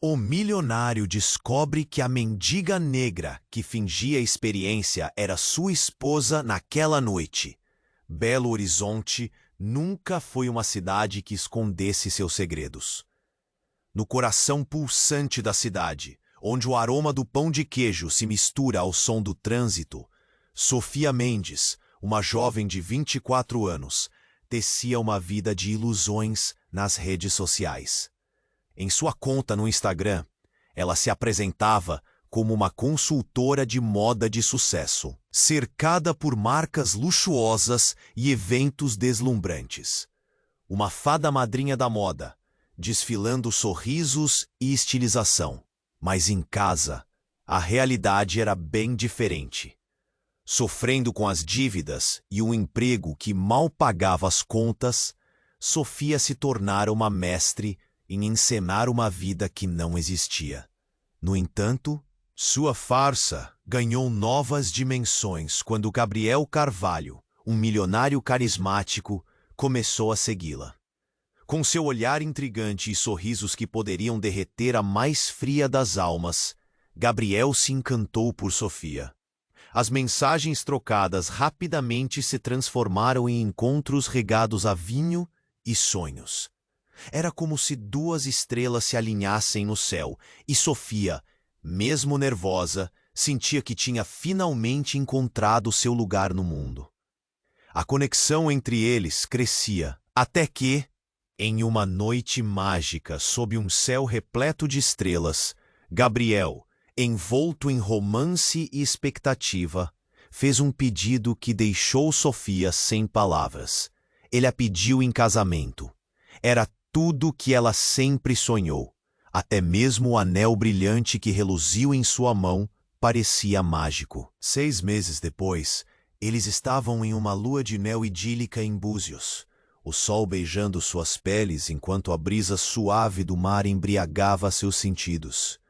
O milionário descobre que a mendiga negra que fingia experiência era sua esposa naquela noite. Belo Horizonte nunca foi uma cidade que escondesse seus segredos. No coração pulsante da cidade, onde o aroma do pão de queijo se mistura ao som do trânsito, Sofia Mendes, uma jovem de 24 anos, tecia uma vida de ilusões nas redes sociais. Em sua conta no Instagram, ela se apresentava como uma consultora de moda de sucesso, cercada por marcas luxuosas e eventos deslumbrantes. Uma fada madrinha da moda, desfilando sorrisos e estilização. Mas em casa, a realidade era bem diferente. Sofrendo com as dívidas e um emprego que mal pagava as contas, Sofia se tornara uma mestre em encenar uma vida que não existia. No entanto, sua farsa ganhou novas dimensões quando Gabriel Carvalho, um milionário carismático, começou a segui-la. Com seu olhar intrigante e sorrisos que poderiam derreter a mais fria das almas, Gabriel se encantou por Sofia. As mensagens trocadas rapidamente se transformaram em encontros regados a vinho e sonhos. Era como se duas estrelas se alinhassem no céu, e Sofia, mesmo nervosa, sentia que tinha finalmente encontrado seu lugar no mundo. A conexão entre eles crescia, até que, em uma noite mágica sob um céu repleto de estrelas, Gabriel, envolto em romance e expectativa, fez um pedido que deixou Sofia sem palavras. Ele a pediu em casamento. Era tudo que ela sempre sonhou. Até mesmo o anel brilhante que reluziu em sua mão parecia mágico. 6 meses depois, eles estavam em uma lua de mel idílica em Búzios, o sol beijando suas peles enquanto a brisa suave do mar embriagava seus sentidos.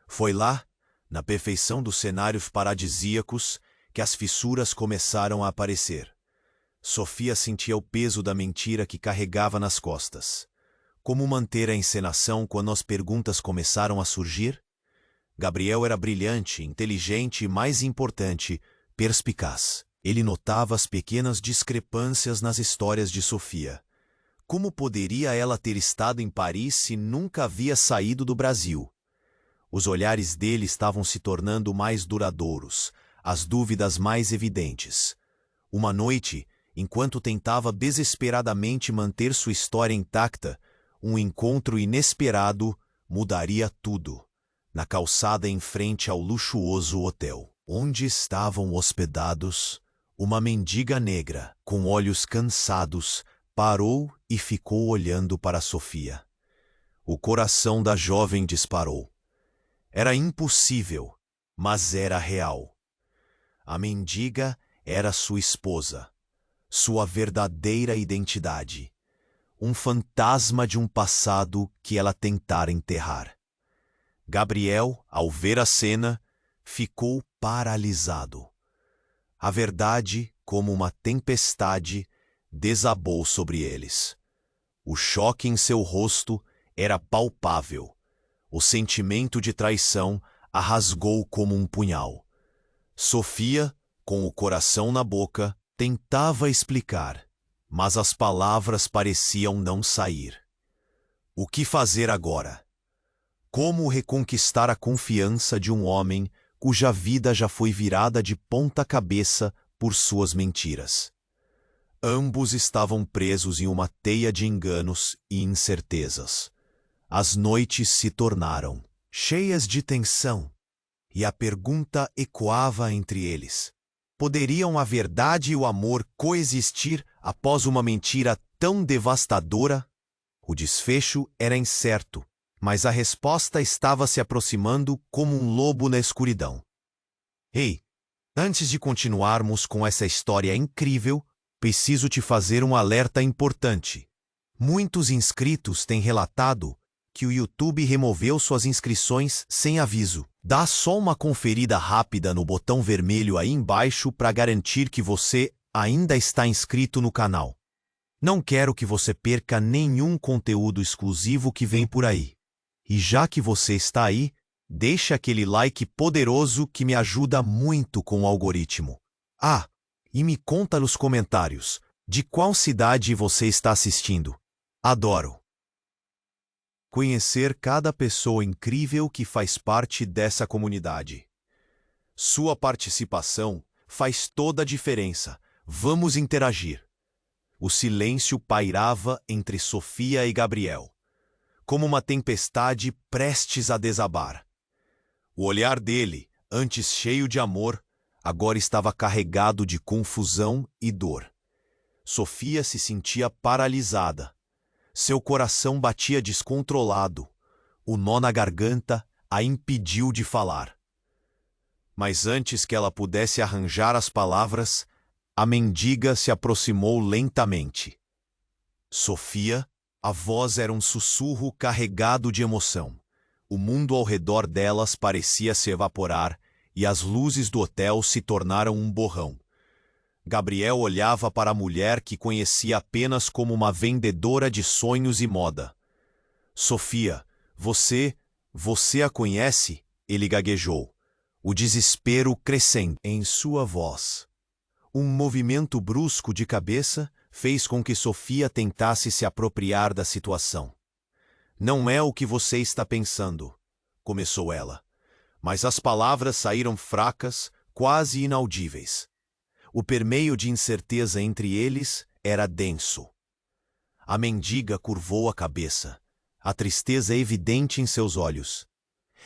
Foi lá, na perfeição dos cenários paradisíacos, que as fissuras começaram a aparecer. Sofia sentia o peso da mentira que carregava nas costas. Como manter a encenação quando as perguntas começaram a surgir? Gabriel era brilhante, inteligente e, mais importante, perspicaz. Ele notava as pequenas discrepâncias nas histórias de Sofia. Como poderia ela ter estado em Paris se nunca havia saído do Brasil? Os olhares dele estavam se tornando mais duradouros, as dúvidas mais evidentes. Uma noite, enquanto tentava desesperadamente manter sua história intacta, um encontro inesperado mudaria tudo. Na calçada em frente ao luxuoso hotel, onde estavam hospedados, uma mendiga negra, com olhos cansados, parou e ficou olhando para Sofia. O coração da jovem disparou. Era impossível, mas era real. A mendiga era sua esposa, sua verdadeira identidade. Um fantasma de um passado que ela tentara enterrar. Gabriel, ao ver a cena, ficou paralisado. A verdade, como uma tempestade, desabou sobre eles. O choque em seu rosto era palpável. O sentimento de traição a rasgou como um punhal. Sofia, com o coração na boca, tentava explicar, mas as palavras pareciam não sair. O que fazer agora? Como reconquistar a confiança de um homem cuja vida já foi virada de ponta cabeça por suas mentiras? Ambos estavam presos em uma teia de enganos e incertezas. As noites se tornaram cheias de tensão, e a pergunta ecoava entre eles. Poderiam a verdade e o amor coexistir após uma mentira tão devastadora? O desfecho era incerto, mas a resposta estava se aproximando como um lobo na escuridão. Ei, antes de continuarmos com essa história incrível, preciso te fazer um alerta importante. Muitos inscritos têm relatado que o YouTube removeu suas inscrições sem aviso. Dá só uma conferida rápida no botão vermelho aí embaixo para garantir que você ainda está inscrito no canal. Não quero que você perca nenhum conteúdo exclusivo que vem por aí. E já que você está aí, deixa aquele like poderoso que me ajuda muito com o algoritmo. Ah, e me conta nos comentários, de qual cidade você está assistindo? Adoro conhecer cada pessoa incrível que faz parte dessa comunidade. Sua participação faz toda a diferença. Vamos interagir. O silêncio pairava entre Sofia e Gabriel, como uma tempestade prestes a desabar. O olhar dele, antes cheio de amor, agora estava carregado de confusão e dor. Sofia se sentia paralisada. Seu coração batia descontrolado. O nó na garganta a impediu de falar. Mas antes que ela pudesse arranjar as palavras, a mendiga se aproximou lentamente. Sofia, a voz era um sussurro carregado de emoção. O mundo ao redor delas parecia se evaporar e as luzes do hotel se tornaram um borrão. Gabriel olhava para a mulher que conhecia apenas como uma vendedora de sonhos e moda. Sofia, você a conhece? Ele gaguejou, o desespero crescendo em sua voz. Um movimento brusco de cabeça fez com que Sofia tentasse se apropriar da situação. Não é o que você está pensando, começou ela, mas as palavras saíram fracas, quase inaudíveis. O permeio de incerteza entre eles era denso. A mendiga curvou a cabeça, a tristeza evidente em seus olhos.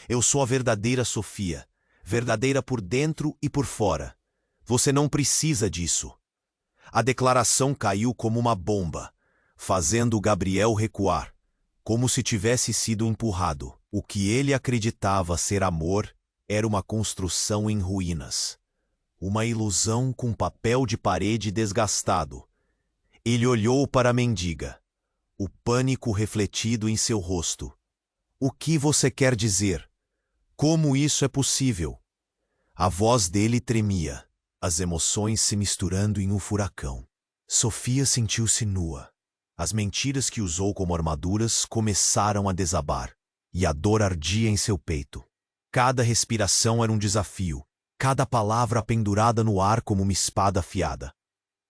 Eu sou a verdadeira Sofia, verdadeira por dentro e por fora. Você não precisa disso. A declaração caiu como uma bomba, fazendo Gabriel recuar, como se tivesse sido empurrado. O que ele acreditava ser amor era uma construção em ruínas. Uma ilusão com papel de parede desgastado. Ele olhou para a mendiga, o pânico refletido em seu rosto. O que você quer dizer? Como isso é possível? A voz dele tremia, as emoções se misturando em um furacão. Sofia sentiu-se nua. As mentiras que usou como armaduras começaram a desabar, e a dor ardia em seu peito. Cada respiração era um desafio. Cada palavra pendurada no ar como uma espada afiada.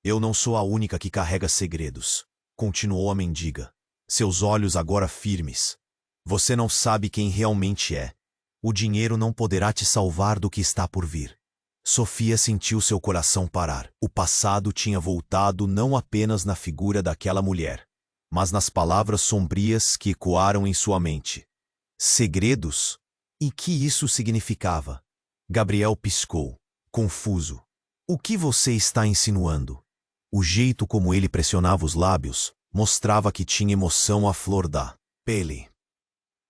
Eu não sou a única que carrega segredos, continuou a mendiga, seus olhos agora firmes. Você não sabe quem realmente é. O dinheiro não poderá te salvar do que está por vir. Sofia sentiu seu coração parar. O passado tinha voltado não apenas na figura daquela mulher, mas nas palavras sombrias que ecoaram em sua mente. Segredos? E que isso significava? Gabriel piscou, confuso. O que você está insinuando? O jeito como ele pressionava os lábios mostrava que tinha emoção à flor da pele.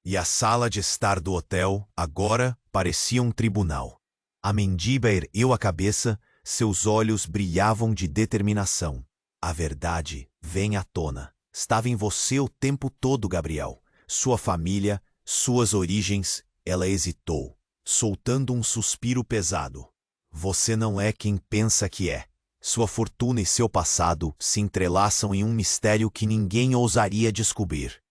E a sala de estar do hotel agora parecia um tribunal. A mendiga ergueu a cabeça, seus olhos brilhavam de determinação. A verdade vem à tona. Estava em você o tempo todo, Gabriel. Sua família, suas origens. Ela hesitou, soltando um suspiro pesado. Você não é quem pensa que é. Sua fortuna e seu passado se entrelaçam em um mistério que ninguém ousaria descobrir.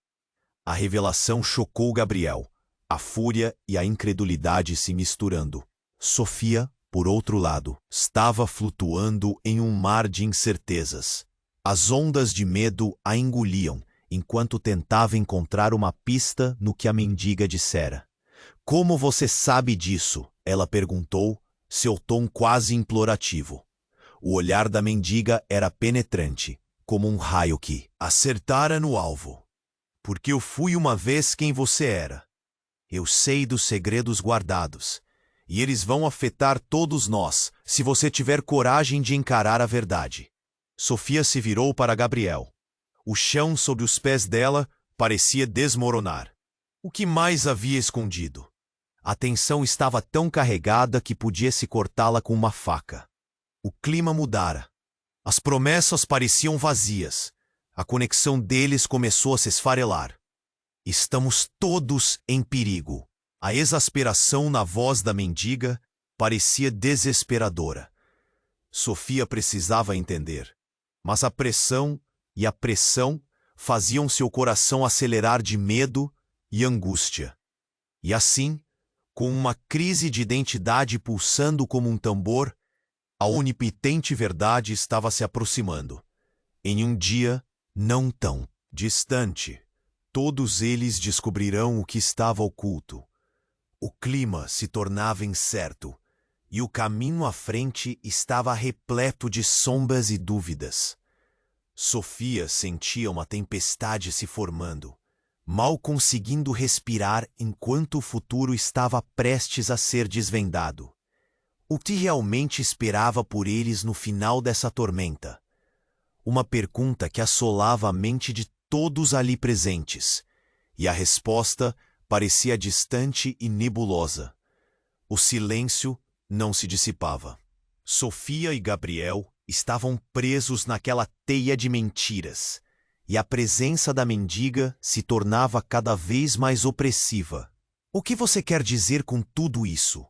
A revelação chocou Gabriel, a fúria e a incredulidade se misturando. Sofia, por outro lado, estava flutuando em um mar de incertezas. As ondas de medo a engoliam, enquanto tentava encontrar uma pista no que a mendiga dissera. Como você sabe disso? Ela perguntou, seu tom quase implorativo. O olhar da mendiga era penetrante, como um raio que acertara no alvo. Porque eu fui uma vez quem você era. Eu sei dos segredos guardados, e eles vão afetar todos nós, se você tiver coragem de encarar a verdade. Sofia se virou para Gabriel. O chão sob os pés dela parecia desmoronar. O que mais havia escondido? A tensão estava tão carregada que podia-se cortá-la com uma faca. O clima mudara. As promessas pareciam vazias. A conexão deles começou a se esfarelar. Estamos todos em perigo. A exasperação na voz da mendiga parecia desesperadora. Sofia precisava entender. Mas a pressão faziam seu coração acelerar de medo e angústia. E assim, com uma crise de identidade pulsando como um tambor, a onipotente verdade estava se aproximando. Em um dia não tão distante, todos eles descobrirão o que estava oculto. O clima se tornava incerto, e o caminho à frente estava repleto de sombras e dúvidas. Sofia sentia uma tempestade se formando, mal conseguindo respirar enquanto o futuro estava prestes a ser desvendado. O que realmente esperava por eles no final dessa tormenta? Uma pergunta que assolava a mente de todos ali presentes, e a resposta parecia distante e nebulosa. O silêncio não se dissipava. Sofia e Gabriel estavam presos naquela teia de mentiras, e a presença da mendiga se tornava cada vez mais opressiva. "O que você quer dizer com tudo isso?"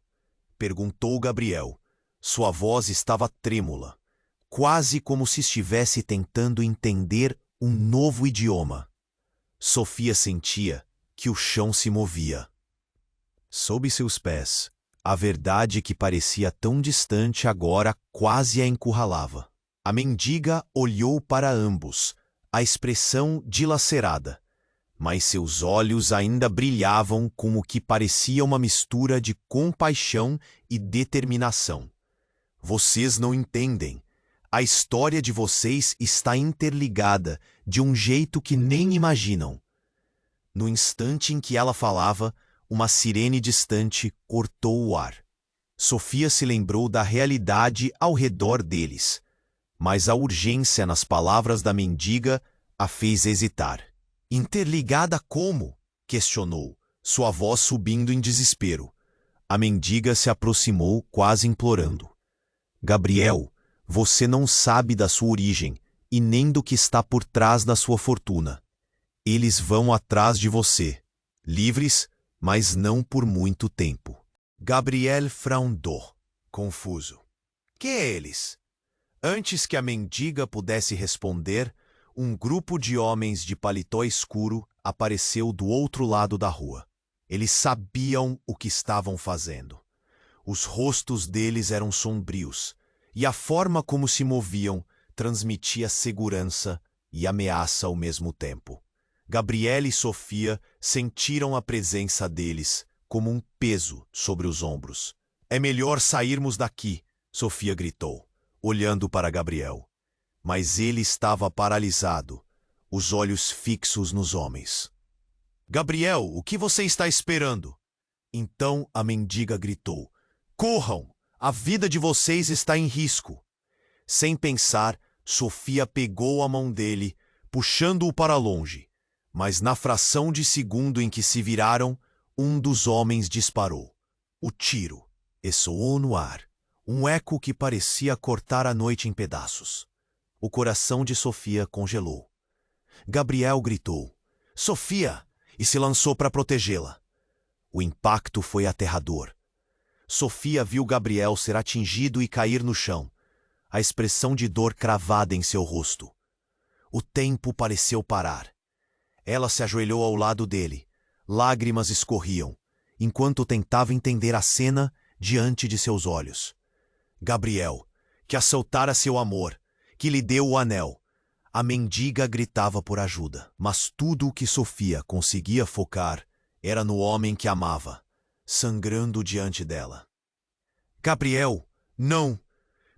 perguntou Gabriel. Sua voz estava trêmula, quase como se estivesse tentando entender um novo idioma. Sofia sentia que o chão se movia. Sob seus pés, a verdade que parecia tão distante agora quase a encurralava. A mendiga olhou para ambos, a expressão dilacerada, mas seus olhos ainda brilhavam com o que parecia uma mistura de compaixão e determinação. "Vocês não entendem. A história de vocês está interligada de um jeito que nem imaginam." No instante em que ela falava, uma sirene distante cortou o ar. Sofia se lembrou da realidade ao redor deles, mas a urgência nas palavras da mendiga a fez hesitar. "Interligada como?" questionou, sua voz subindo em desespero. A mendiga se aproximou, quase implorando. "Gabriel, você não sabe da sua origem e nem do que está por trás da sua fortuna. Eles vão atrás de você, livres, mas não por muito tempo." Gabriel frondou, confuso. "Que eles?" Antes que a mendiga pudesse responder, um grupo de homens de paletó escuro apareceu do outro lado da rua. Eles sabiam o que estavam fazendo. Os rostos deles eram sombrios, e a forma como se moviam transmitia segurança e ameaça ao mesmo tempo. Gabriel e Sofia sentiram a presença deles como um peso sobre os ombros. "É melhor sairmos daqui", Sofia gritou, olhando para Gabriel. Mas ele estava paralisado, os olhos fixos nos homens. "Gabriel, o que você está esperando?" Então a mendiga gritou: "Corram! A vida de vocês está em risco." Sem pensar, Sofia pegou a mão dele, puxando-o para longe. Mas na fração de segundo em que se viraram, um dos homens disparou. O tiro ressoou no ar, um eco que parecia cortar a noite em pedaços. O coração de Sofia congelou. Gabriel gritou: "Sofia!" e se lançou para protegê-la. O impacto foi aterrador. Sofia viu Gabriel ser atingido e cair no chão, a expressão de dor cravada em seu rosto. O tempo pareceu parar. Ela se ajoelhou ao lado dele. Lágrimas escorriam, enquanto tentava entender a cena diante de seus olhos. Gabriel, que assaltara seu amor, que lhe deu o anel. A mendiga gritava por ajuda, mas tudo o que Sofia conseguia focar era no homem que amava, sangrando diante dela. "Gabriel, não!"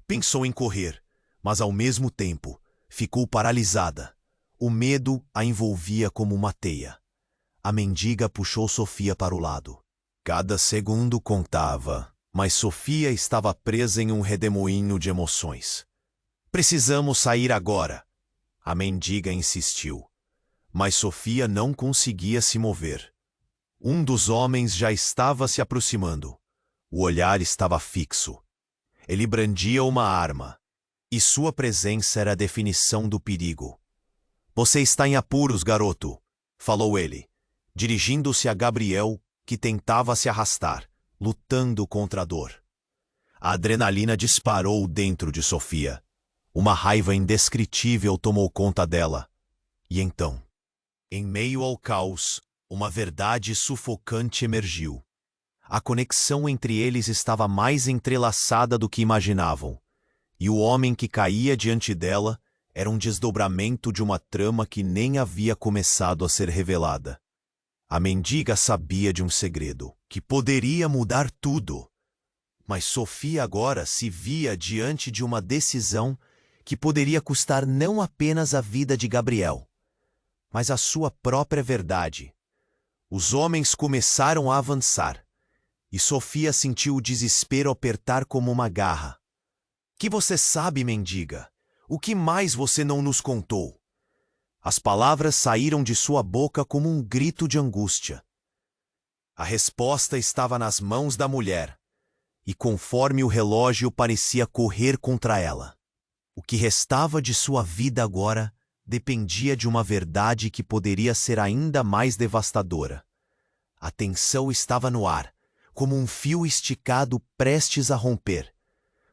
Pensou em correr, mas ao mesmo tempo ficou paralisada. O medo a envolvia como uma teia. A mendiga puxou Sofia para o lado. Cada segundo contava, mas Sofia estava presa em um redemoinho de emoções. "Precisamos sair agora", a mendiga insistiu. Mas Sofia não conseguia se mover. Um dos homens já estava se aproximando. O olhar estava fixo. Ele brandia uma arma, e sua presença era a definição do perigo. "Você está em apuros, garoto", falou ele, dirigindo-se a Gabriel, que tentava se arrastar, lutando contra a dor. A adrenalina disparou dentro de Sofia. Uma raiva indescritível tomou conta dela. E então, em meio ao caos, Uma verdade sufocante emergiu. A conexão entre eles estava mais entrelaçada do que imaginavam, e o homem que caía diante dela era um desdobramento de uma trama que nem havia começado a ser revelada. A mendiga sabia de um segredo, que poderia mudar tudo. Mas Sofia agora se via diante de uma decisão que poderia custar não apenas a vida de Gabriel, mas a sua própria verdade. Os homens começaram a avançar, e Sofia sentiu o desespero apertar como uma garra. Que você sabe, mendiga? O que mais você não nos contou? As palavras saíram de sua boca como um grito de angústia. A resposta estava nas mãos da mulher, e conforme o relógio parecia correr contra ela, o que restava de sua vida agora dependia de uma verdade que poderia ser ainda mais devastadora. A tensão estava no ar, como um fio esticado prestes a romper.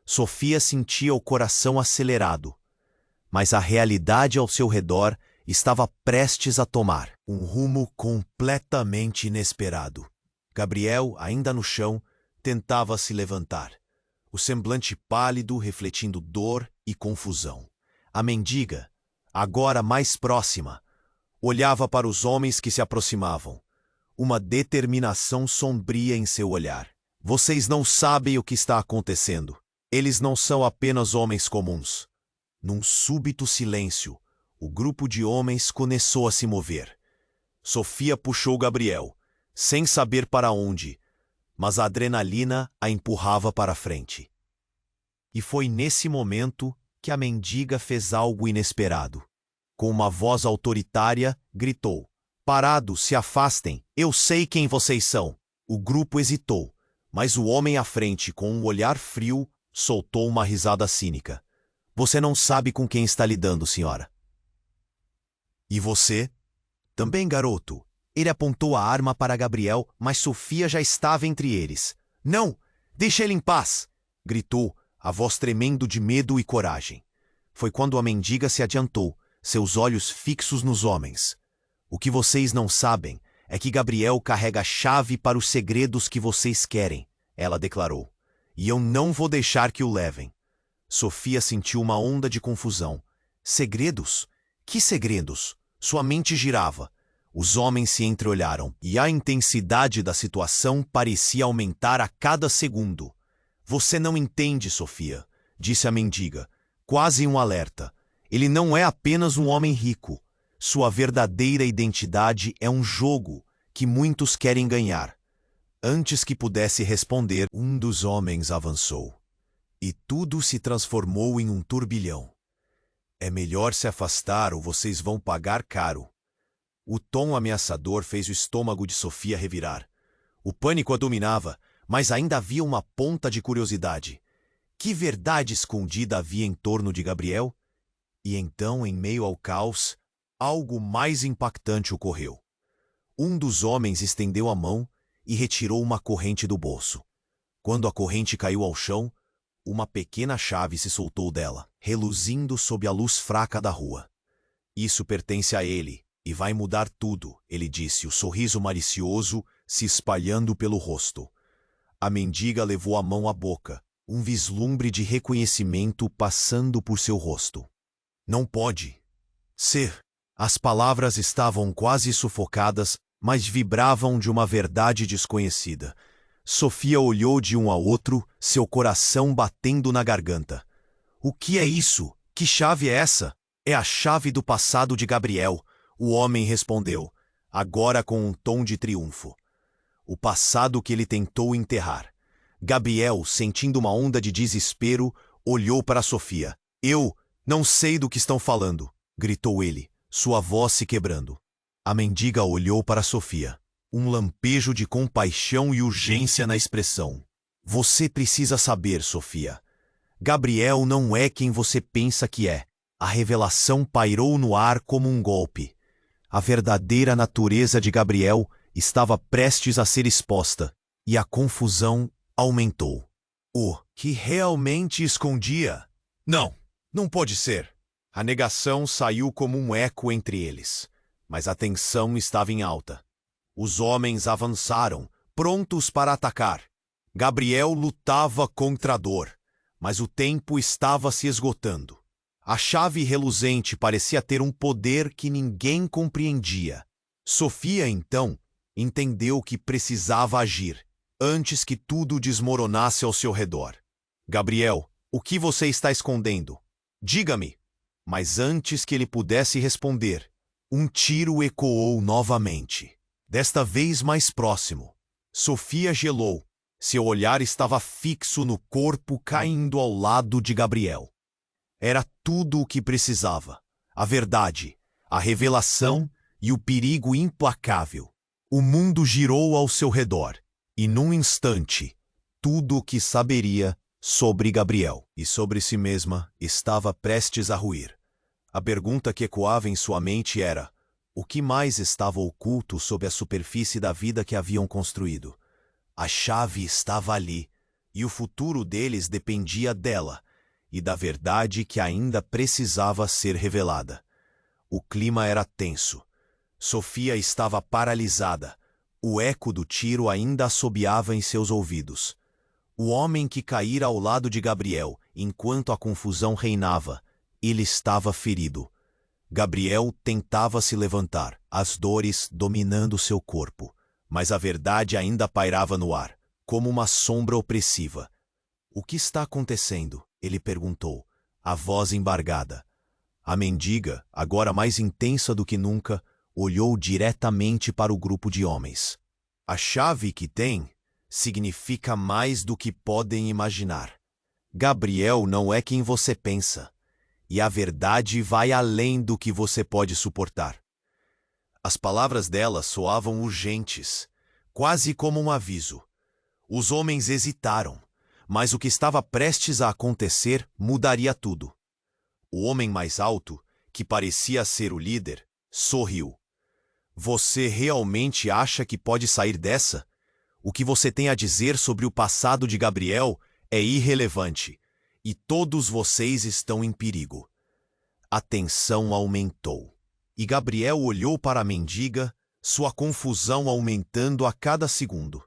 Sofia sentia o coração acelerado, mas a realidade ao seu redor estava prestes a tomar um rumo completamente inesperado. Gabriel, ainda no chão, tentava se levantar, o semblante pálido refletindo dor e confusão. A mendiga, agora mais próxima, olhava para os homens que se aproximavam, uma determinação sombria em seu olhar. Vocês não sabem o que está acontecendo. Eles não são apenas homens comuns. Num súbito silêncio, o grupo de homens começou a se mover. Sofia puxou Gabriel, sem saber para onde, mas a adrenalina a empurrava para frente. E foi nesse momento que a mendiga fez algo inesperado. Com uma voz autoritária, gritou: "Parados, se afastem! Eu sei quem vocês são!" O grupo hesitou, mas o homem à frente, com um olhar frio, soltou uma risada cínica. "Você não sabe com quem está lidando, senhora." "E você?" "Também, garoto." Ele apontou a arma para Gabriel, mas Sofia já estava entre eles. "Não! Deixe ele em paz!" gritou, a voz tremendo de medo e coragem. Foi quando a mendiga se adiantou, seus olhos fixos nos homens. "O que vocês não sabem é que Gabriel carrega a chave para os segredos que vocês querem", ela declarou. "E eu não vou deixar que o levem." Sofia sentiu uma onda de confusão. Segredos? Que segredos? Sua mente girava. Os homens se entreolharam, e a intensidade da situação parecia aumentar a cada segundo. "Você não entende, Sofia", disse a mendiga, quase um alerta. "Ele não é apenas um homem rico. Sua verdadeira identidade é um jogo que muitos querem ganhar." Antes que pudesse responder, um dos homens avançou. E tudo se transformou em um turbilhão. "É melhor se afastar ou vocês vão pagar caro." O tom ameaçador fez o estômago de Sofia revirar. O pânico a dominava, mas ainda havia uma ponta de curiosidade. Que verdade escondida havia em torno de Gabriel? E então, em meio ao caos, algo mais impactante ocorreu. Um dos homens estendeu a mão e retirou uma corrente do bolso. Quando a corrente caiu ao chão, uma pequena chave se soltou dela, reluzindo sob a luz fraca da rua. "Isso pertence a ele e vai mudar tudo", ele disse, o sorriso malicioso se espalhando pelo rosto. A mendiga levou a mão à boca, um vislumbre de reconhecimento passando por seu rosto. "Não pode ser." As palavras estavam quase sufocadas, mas vibravam de uma verdade desconhecida. Sofia olhou de um ao outro, seu coração batendo na garganta. "O que é isso? Que chave é essa?" "É a chave do passado de Gabriel", o homem respondeu, agora com um tom de triunfo. "O passado que ele tentou enterrar." Gabriel, sentindo uma onda de desespero, olhou para Sofia. "Eu não sei do que estão falando", gritou ele, sua voz se quebrando. A mendiga olhou para Sofia, um lampejo de compaixão e urgência na expressão. "Você precisa saber, Sofia. Gabriel não é quem você pensa que é." A revelação pairou no ar como um golpe. A verdadeira natureza de Gabriel estava prestes a ser exposta, e a confusão aumentou. O que realmente escondia? "Não, não pode ser." A negação saiu como um eco entre eles, mas a tensão estava em alta. Os homens avançaram, prontos para atacar. Gabriel lutava contra a dor, mas o tempo estava se esgotando. A chave reluzente parecia ter um poder que ninguém compreendia. Sofia, então, entendeu que precisava agir, antes que tudo desmoronasse ao seu redor. Gabriel, o que você está escondendo? Diga-me. Mas antes que ele pudesse responder, um tiro ecoou novamente, desta vez mais próximo. Sofia gelou. Seu olhar estava fixo no corpo caindo ao lado de Gabriel. Era tudo o que precisava. A verdade, a revelação e o perigo implacável. O mundo girou ao seu redor, e num instante, tudo o que saberia sobre Gabriel e sobre si mesma estava prestes a ruir. A pergunta que ecoava em sua mente era: o que mais estava oculto sob a superfície da vida que haviam construído? A chave estava ali, e o futuro deles dependia dela e da verdade que ainda precisava ser revelada. O clima era tenso. Sofia estava paralisada. O eco do tiro ainda assobiava em seus ouvidos. O homem que caíra ao lado de Gabriel, enquanto a confusão reinava, ele estava ferido. Gabriel tentava se levantar, as dores dominando seu corpo, mas a verdade ainda pairava no ar, como uma sombra opressiva. O que está acontecendo? Ele perguntou, a voz embargada. A mendiga, agora mais intensa do que nunca, olhou diretamente para o grupo de homens. A chave que tem significa mais do que podem imaginar. Gabriel não é quem você pensa, e a verdade vai além do que você pode suportar. As palavras dela soavam urgentes, quase como um aviso. Os homens hesitaram, mas o que estava prestes a acontecer mudaria tudo. O homem mais alto, que parecia ser o líder, sorriu. Você realmente acha que pode sair dessa? O que você tem a dizer sobre o passado de Gabriel é irrelevante, e todos vocês estão em perigo. A tensão aumentou, e Gabriel olhou para a mendiga, sua confusão aumentando a cada segundo.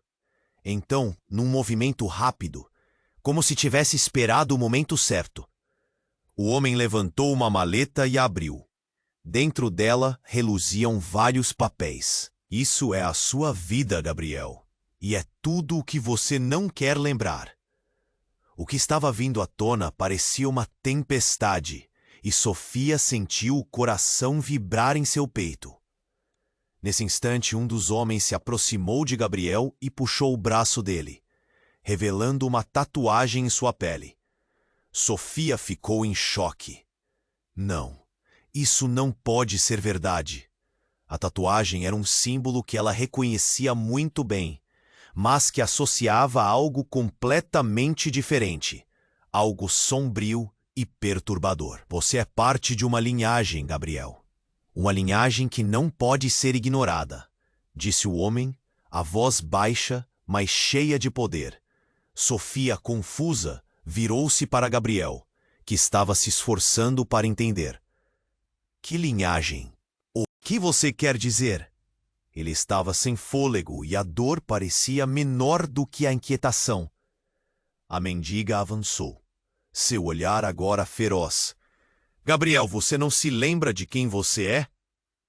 Então, num movimento rápido, como se tivesse esperado o momento certo, o homem levantou uma maleta e a abriu. Dentro dela reluziam vários papéis. Isso é a sua vida, Gabriel. E é tudo o que você não quer lembrar. O que estava vindo à tona parecia uma tempestade, e Sofia sentiu o coração vibrar em seu peito. Nesse instante, um dos homens se aproximou de Gabriel e puxou o braço dele, revelando uma tatuagem em sua pele. Sofia ficou em choque. Não, isso não pode ser verdade. A tatuagem era um símbolo que ela reconhecia muito bem, mas que associava a algo completamente diferente, algo sombrio e perturbador. Você é parte de uma linhagem, Gabriel. Uma linhagem que não pode ser ignorada, disse o homem, a voz baixa, mas cheia de poder. Sofia, confusa, virou-se para Gabriel, que estava se esforçando para entender. Que linhagem? O que você quer dizer? Ele estava sem fôlego e a dor parecia menor do que a inquietação. A mendiga avançou, seu olhar agora feroz. Gabriel, você não se lembra de quem você é?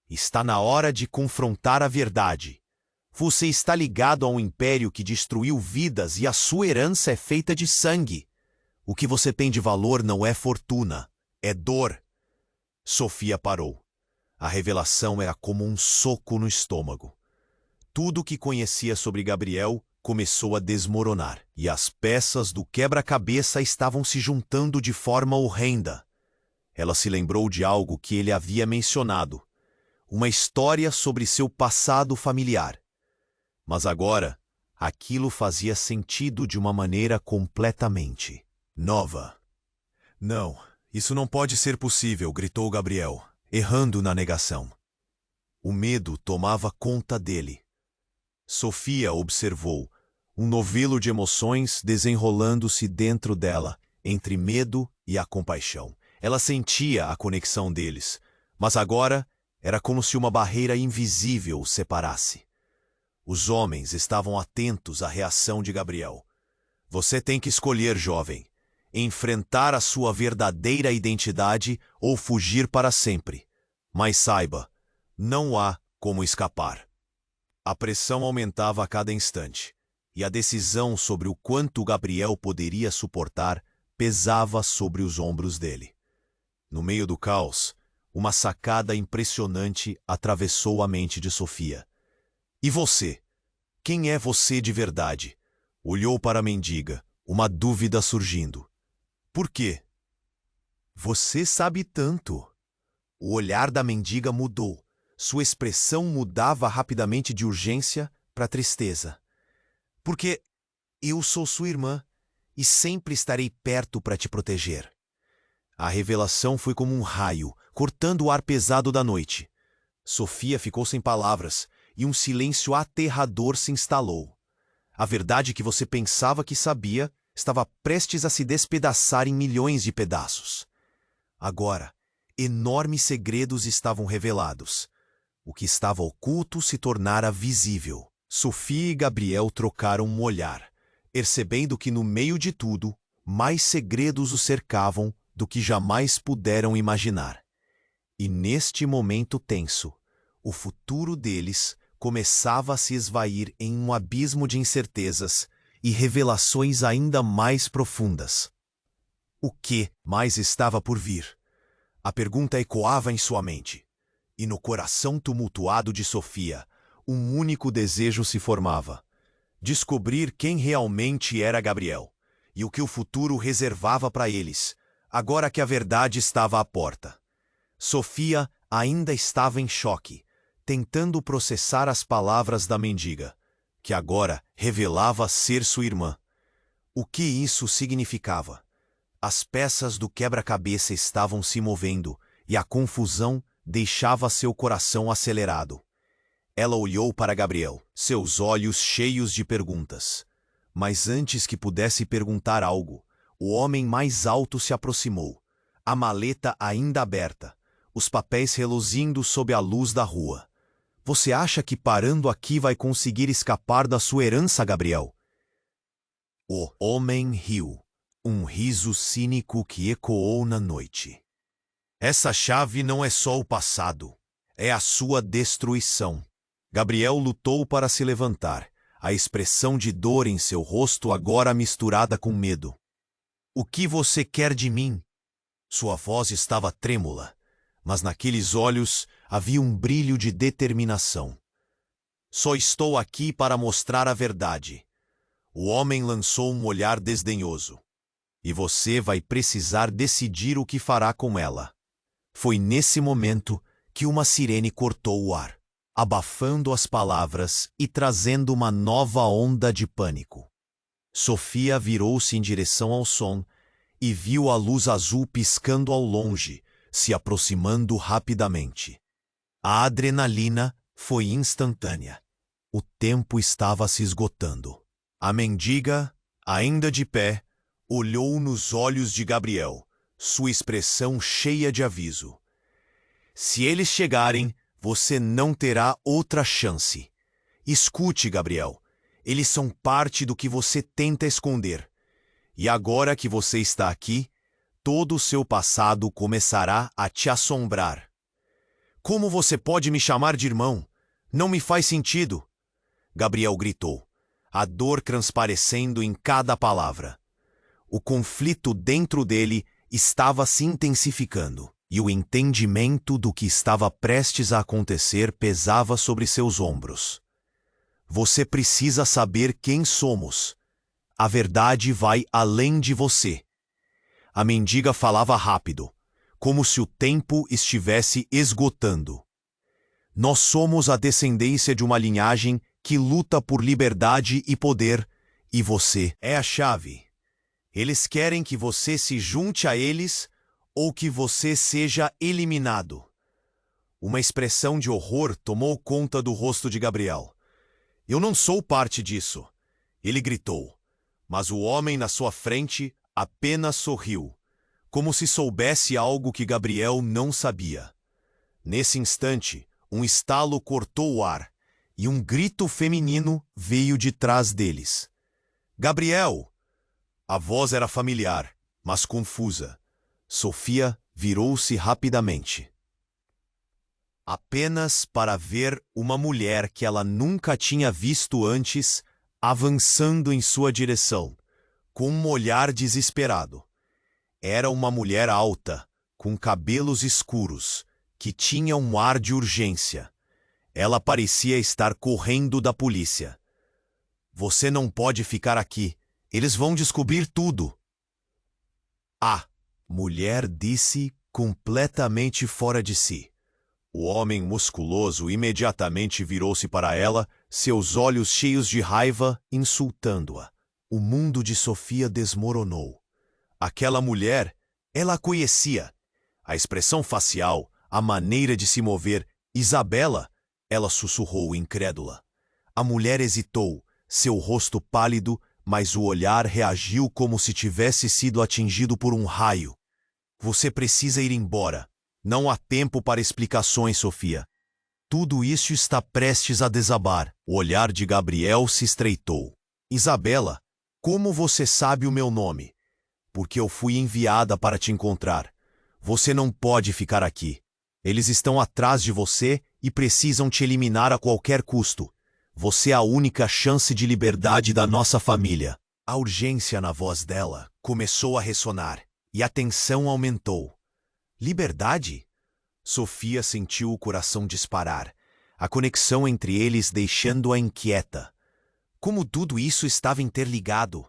Está na hora de confrontar a verdade. Você está ligado a um império que destruiu vidas e a sua herança é feita de sangue. O que você tem de valor não é fortuna, é dor. Sofia parou. A revelação era como um soco no estômago. Tudo o que conhecia sobre Gabriel começou a desmoronar, e as peças do quebra-cabeça estavam se juntando de forma horrenda. Ela se lembrou de algo que ele havia mencionado, uma história sobre seu passado familiar. Mas agora, aquilo fazia sentido de uma maneira completamente nova. Não, isso não pode ser possível, gritou Gabriel, errando na negação. O medo tomava conta dele. Sofia observou, um novelo de emoções desenrolando-se dentro dela, entre medo e a compaixão. Ela sentia a conexão deles, mas agora era como se uma barreira invisível os separasse. Os homens estavam atentos à reação de Gabriel. Você tem que escolher, jovem, enfrentar a sua verdadeira identidade ou fugir para sempre. Mas saiba, não há como escapar. A pressão aumentava a cada instante, e a decisão sobre o quanto Gabriel poderia suportar pesava sobre os ombros dele. No meio do caos, uma sacada impressionante atravessou a mente de Sofia. E você? Quem é você de verdade? Olhou para a mendiga, uma dúvida surgindo. Por quê? Você sabe tanto. O olhar da mendiga mudou. Sua expressão mudava rapidamente de urgência para tristeza. Porque eu sou sua irmã e sempre estarei perto para te proteger. A revelação foi como um raio, cortando o ar pesado da noite. Sofia ficou sem palavras e um silêncio aterrador se instalou. A verdade que você pensava que sabia estava prestes a se despedaçar em milhões de pedaços. Agora, enormes segredos estavam revelados. O que estava oculto se tornara visível. Sofia e Gabriel trocaram um olhar, percebendo que no meio de tudo, mais segredos os cercavam do que jamais puderam imaginar. E neste momento tenso, o futuro deles começava a se esvair em um abismo de incertezas e revelações ainda mais profundas. O que mais estava por vir? A pergunta ecoava em sua mente, e no coração tumultuado de Sofia, um único desejo se formava: descobrir quem realmente era Gabriel, e o que o futuro reservava para eles, agora que a verdade estava à porta. Sofia ainda estava em choque, tentando processar as palavras da mendiga, que agora revelava ser sua irmã. O que isso significava? As peças do quebra-cabeça estavam se movendo e a confusão deixava seu coração acelerado. Ela olhou para Gabriel, seus olhos cheios de perguntas. Mas antes que pudesse perguntar algo, o homem mais alto se aproximou, a maleta ainda aberta, os papéis reluzindo sob a luz da rua. Você acha que parando aqui vai conseguir escapar da sua herança, Gabriel? O homem riu, um riso cínico que ecoou na noite. Essa chave não é só o passado, é a sua destruição. Gabriel lutou para se levantar, a expressão de dor em seu rosto agora misturada com medo. O que você quer de mim? Sua voz estava trêmula, mas naqueles olhos havia um brilho de determinação. Só estou aqui para mostrar a verdade. O homem lançou um olhar desdenhoso. E você vai precisar decidir o que fará com ela. Foi nesse momento que uma sirene cortou o ar, abafando as palavras e trazendo uma nova onda de pânico. Sofia virou-se em direção ao som e viu a luz azul piscando ao longe, se aproximando rapidamente. A adrenalina foi instantânea. O tempo estava se esgotando. A mendiga, ainda de pé, olhou nos olhos de Gabriel, sua expressão cheia de aviso. Se eles chegarem, você não terá outra chance. Escute, Gabriel. Eles são parte do que você tenta esconder. E agora que você está aqui, todo o seu passado começará a te assombrar. Como você pode me chamar de irmão? Não me faz sentido. Gabriel gritou, a dor transparecendo em cada palavra. O conflito dentro dele estava se intensificando, e o entendimento do que estava prestes a acontecer pesava sobre seus ombros. Você precisa saber quem somos. A verdade vai além de você. A mendiga falava rápido, como se o tempo estivesse esgotando. Nós somos a descendência de uma linhagem que luta por liberdade e poder, e você é a chave. Eles querem que você se junte a eles ou que você seja eliminado. Uma expressão de horror tomou conta do rosto de Gabriel. Eu não sou parte disso, ele gritou, mas o homem na sua frente apenas sorriu, como se soubesse algo que Gabriel não sabia. Nesse instante, um estalo cortou o ar, e um grito feminino veio de trás deles. Gabriel! A voz era familiar, mas confusa. Sofia virou-se rapidamente, apenas para ver uma mulher que ela nunca tinha visto antes avançando em sua direção, com um olhar desesperado. Era uma mulher alta, com cabelos escuros, que tinha um ar de urgência. Ela parecia estar correndo da polícia. Você não pode ficar aqui. Eles vão descobrir tudo. A mulher disse, completamente fora de si. O homem musculoso imediatamente virou-se para ela, seus olhos cheios de raiva, insultando-a. O mundo de Sofia desmoronou. Aquela mulher, ela a conhecia. A expressão facial, a maneira de se mover. Isabela, ela sussurrou incrédula. A mulher hesitou, seu rosto pálido, mas o olhar reagiu como se tivesse sido atingido por um raio. Você precisa ir embora. Não há tempo para explicações, Sofia. Tudo isso está prestes a desabar. O olhar de Gabriel se estreitou. Isabela, como você sabe o meu nome? Porque eu fui enviada para te encontrar. Você não pode ficar aqui. Eles estão atrás de você e precisam te eliminar a qualquer custo. Você é a única chance de liberdade da nossa família. A urgência na voz dela começou a ressonar e a tensão aumentou. Liberdade? Sofia sentiu o coração disparar, a conexão entre eles deixando-a inquieta. Como tudo isso estava interligado?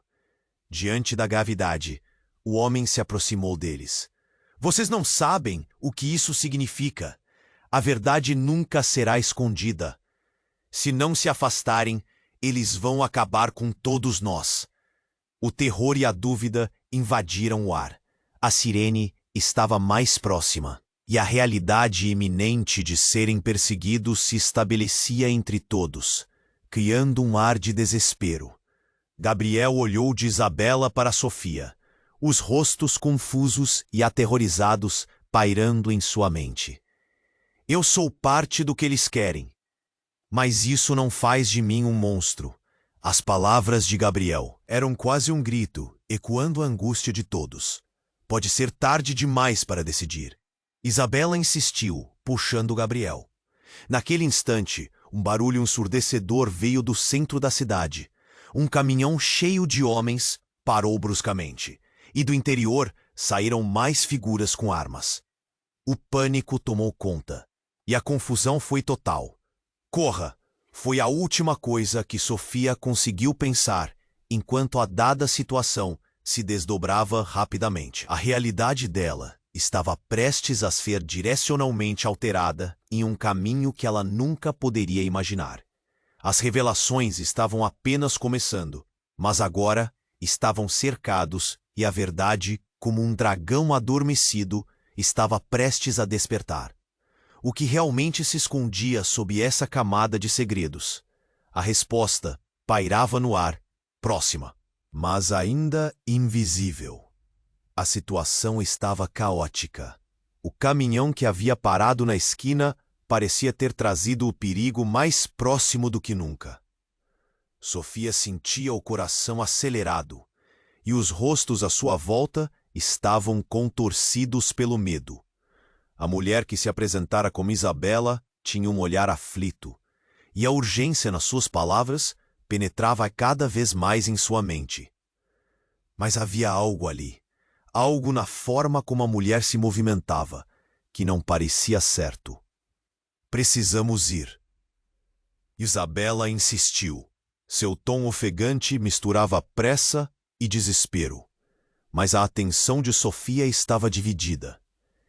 Diante da gravidade, o homem se aproximou deles. Vocês não sabem o que isso significa. A verdade nunca será escondida. Se não se afastarem, eles vão acabar com todos nós. O terror e a dúvida invadiram o ar. A sirene estava mais próxima, e a realidade iminente de serem perseguidos se estabelecia entre todos, criando um ar de desespero. Gabriel olhou de Isabela para Sofia, os rostos confusos e aterrorizados pairando em sua mente. Eu sou parte do que eles querem, mas isso não faz de mim um monstro. As palavras de Gabriel eram quase um grito, ecoando a angústia de todos. Pode ser tarde demais para decidir. Isabela insistiu, puxando Gabriel. Naquele instante, um barulho ensurdecedor veio do centro da cidade. Um caminhão cheio de homens parou bruscamente, e do interior saíram mais figuras com armas. O pânico tomou conta, e a confusão foi total. Corra! Foi a última coisa que Sofia conseguiu pensar, enquanto a dada situação se desdobrava rapidamente. A realidade dela estava prestes a ser direcionalmente alterada em um caminho que ela nunca poderia imaginar. As revelações estavam apenas começando, mas agora estavam cercados e a verdade, como um dragão adormecido, estava prestes a despertar. O que realmente se escondia sob essa camada de segredos? A resposta pairava no ar, próxima, mas ainda invisível. A situação estava caótica. O caminhão que havia parado na esquina parecia ter trazido o perigo mais próximo do que nunca. Sofia sentia o coração acelerado, e os rostos à sua volta estavam contorcidos pelo medo. A mulher que se apresentara como Isabela tinha um olhar aflito, e a urgência nas suas palavras penetrava cada vez mais em sua mente. Mas havia algo ali, algo na forma como a mulher se movimentava, que não parecia certo. Precisamos ir. Isabela insistiu. Seu tom ofegante misturava pressa e desespero. Mas a atenção de Sofia estava dividida.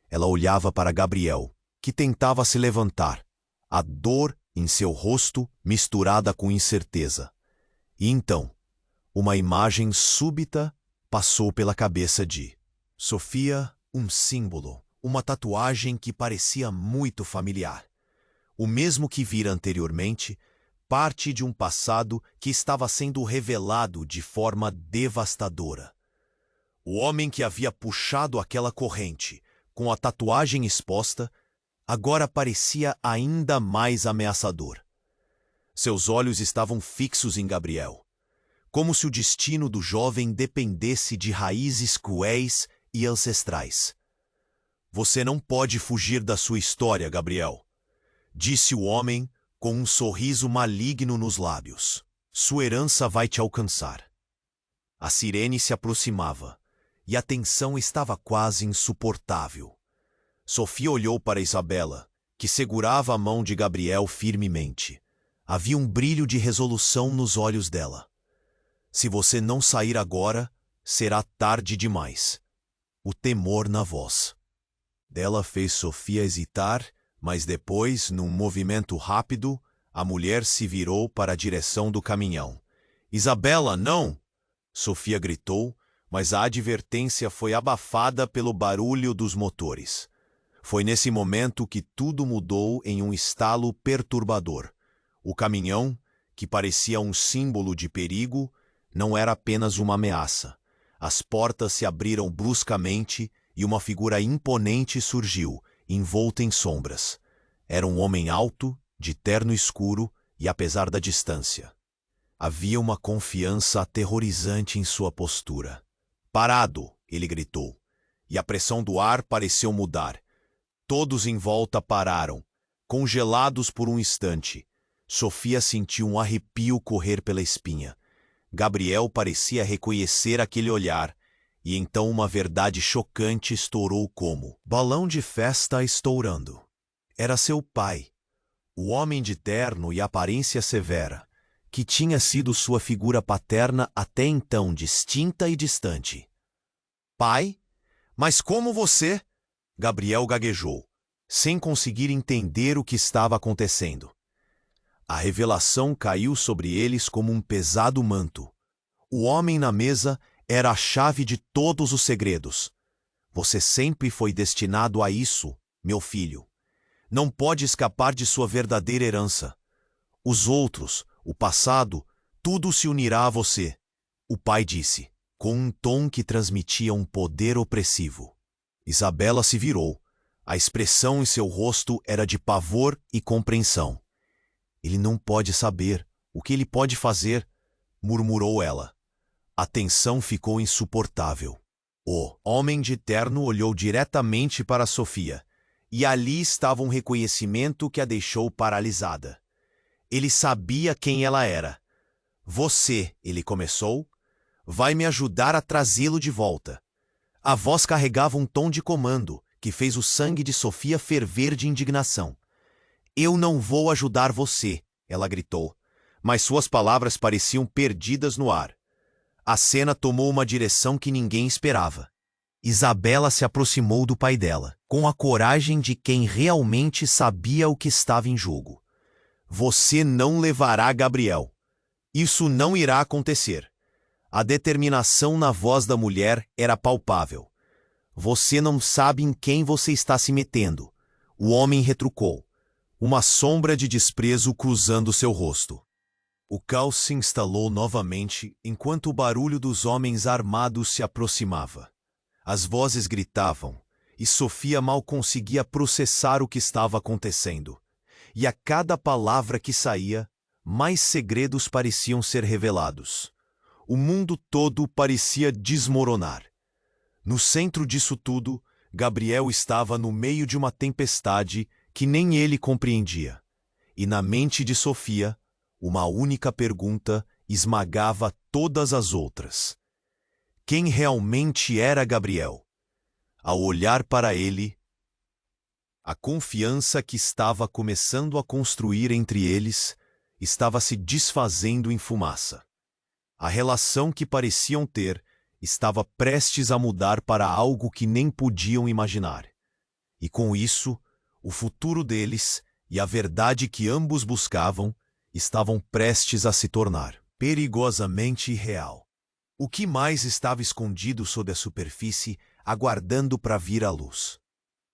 Ela olhava para Gabriel, que tentava se levantar, a dor em seu rosto misturada com incerteza. E então, uma imagem súbita passou pela cabeça de Sofia, um símbolo, uma tatuagem que parecia muito familiar. O mesmo que vira anteriormente, parte de um passado que estava sendo revelado de forma devastadora. O homem que havia puxado aquela corrente, com a tatuagem exposta, agora parecia ainda mais ameaçador. Seus olhos estavam fixos em Gabriel, como se o destino do jovem dependesse de raízes cruéis e ancestrais. Você não pode fugir da sua história, Gabriel, disse o homem com um sorriso maligno nos lábios. Sua herança vai te alcançar. A sirene se aproximava, e a tensão estava quase insuportável. Sofia olhou para Isabela, que segurava a mão de Gabriel firmemente. Havia um brilho de resolução nos olhos dela. Se você não sair agora, será tarde demais. O temor na voz dela fez Sofia hesitar, mas depois, num movimento rápido, a mulher se virou para a direção do caminhão. Isabela, não! Sofia gritou, mas a advertência foi abafada pelo barulho dos motores. Foi nesse momento que tudo mudou em um estalo perturbador. O caminhão, que parecia um símbolo de perigo, não era apenas uma ameaça. As portas se abriram bruscamente e uma figura imponente surgiu, envolta em sombras. Era um homem alto, de terno escuro e apesar da distância, havia uma confiança aterrorizante em sua postura. Parado, ele gritou, e a pressão do ar pareceu mudar. Todos em volta pararam, congelados por um instante. Sofia sentiu um arrepio correr pela espinha. Gabriel parecia reconhecer aquele olhar, e então uma verdade chocante estourou como balão de festa estourando. Era seu pai, o homem de terno e aparência severa, que tinha sido sua figura paterna até então distinta e distante. Pai? Mas como você? Gabriel gaguejou, sem conseguir entender o que estava acontecendo. A revelação caiu sobre eles como um pesado manto. O homem na mesa era a chave de todos os segredos. Você sempre foi destinado a isso, meu filho. Não pode escapar de sua verdadeira herança. Os outros, o passado, tudo se unirá a você, o pai disse, com um tom que transmitia um poder opressivo. Isabela se virou. A expressão em seu rosto era de pavor e compreensão. Ele não pode saber. O que ele pode fazer? Murmurou ela. A tensão ficou insuportável. O homem de terno olhou diretamente para Sofia, e ali estava um reconhecimento que a deixou paralisada. Ele sabia quem ela era. Você, ele começou, vai me ajudar a trazê-lo de volta. A voz carregava um tom de comando que fez o sangue de Sofia ferver de indignação. Eu não vou ajudar você, ela gritou, mas suas palavras pareciam perdidas no ar. A cena tomou uma direção que ninguém esperava. Isabela se aproximou do pai dela, com a coragem de quem realmente sabia o que estava em jogo. Você não levará Gabriel. Isso não irá acontecer. A determinação na voz da mulher era palpável. Você não sabe em quem você está se metendo. O homem retrucou, uma sombra de desprezo cruzando seu rosto. O caos se instalou novamente enquanto o barulho dos homens armados se aproximava. As vozes gritavam, e Sofia mal conseguia processar o que estava acontecendo. E a cada palavra que saía, mais segredos pareciam ser revelados. O mundo todo parecia desmoronar. No centro disso tudo, Gabriel estava no meio de uma tempestade que nem ele compreendia. E na mente de Sofia, uma única pergunta esmagava todas as outras. Quem realmente era Gabriel? Ao olhar para ele, a confiança que estava começando a construir entre eles estava se desfazendo em fumaça. A relação que pareciam ter estava prestes a mudar para algo que nem podiam imaginar. E com isso, o futuro deles e a verdade que ambos buscavam estavam prestes a se tornar perigosamente real. O que mais estava escondido sob a superfície, aguardando para vir à luz?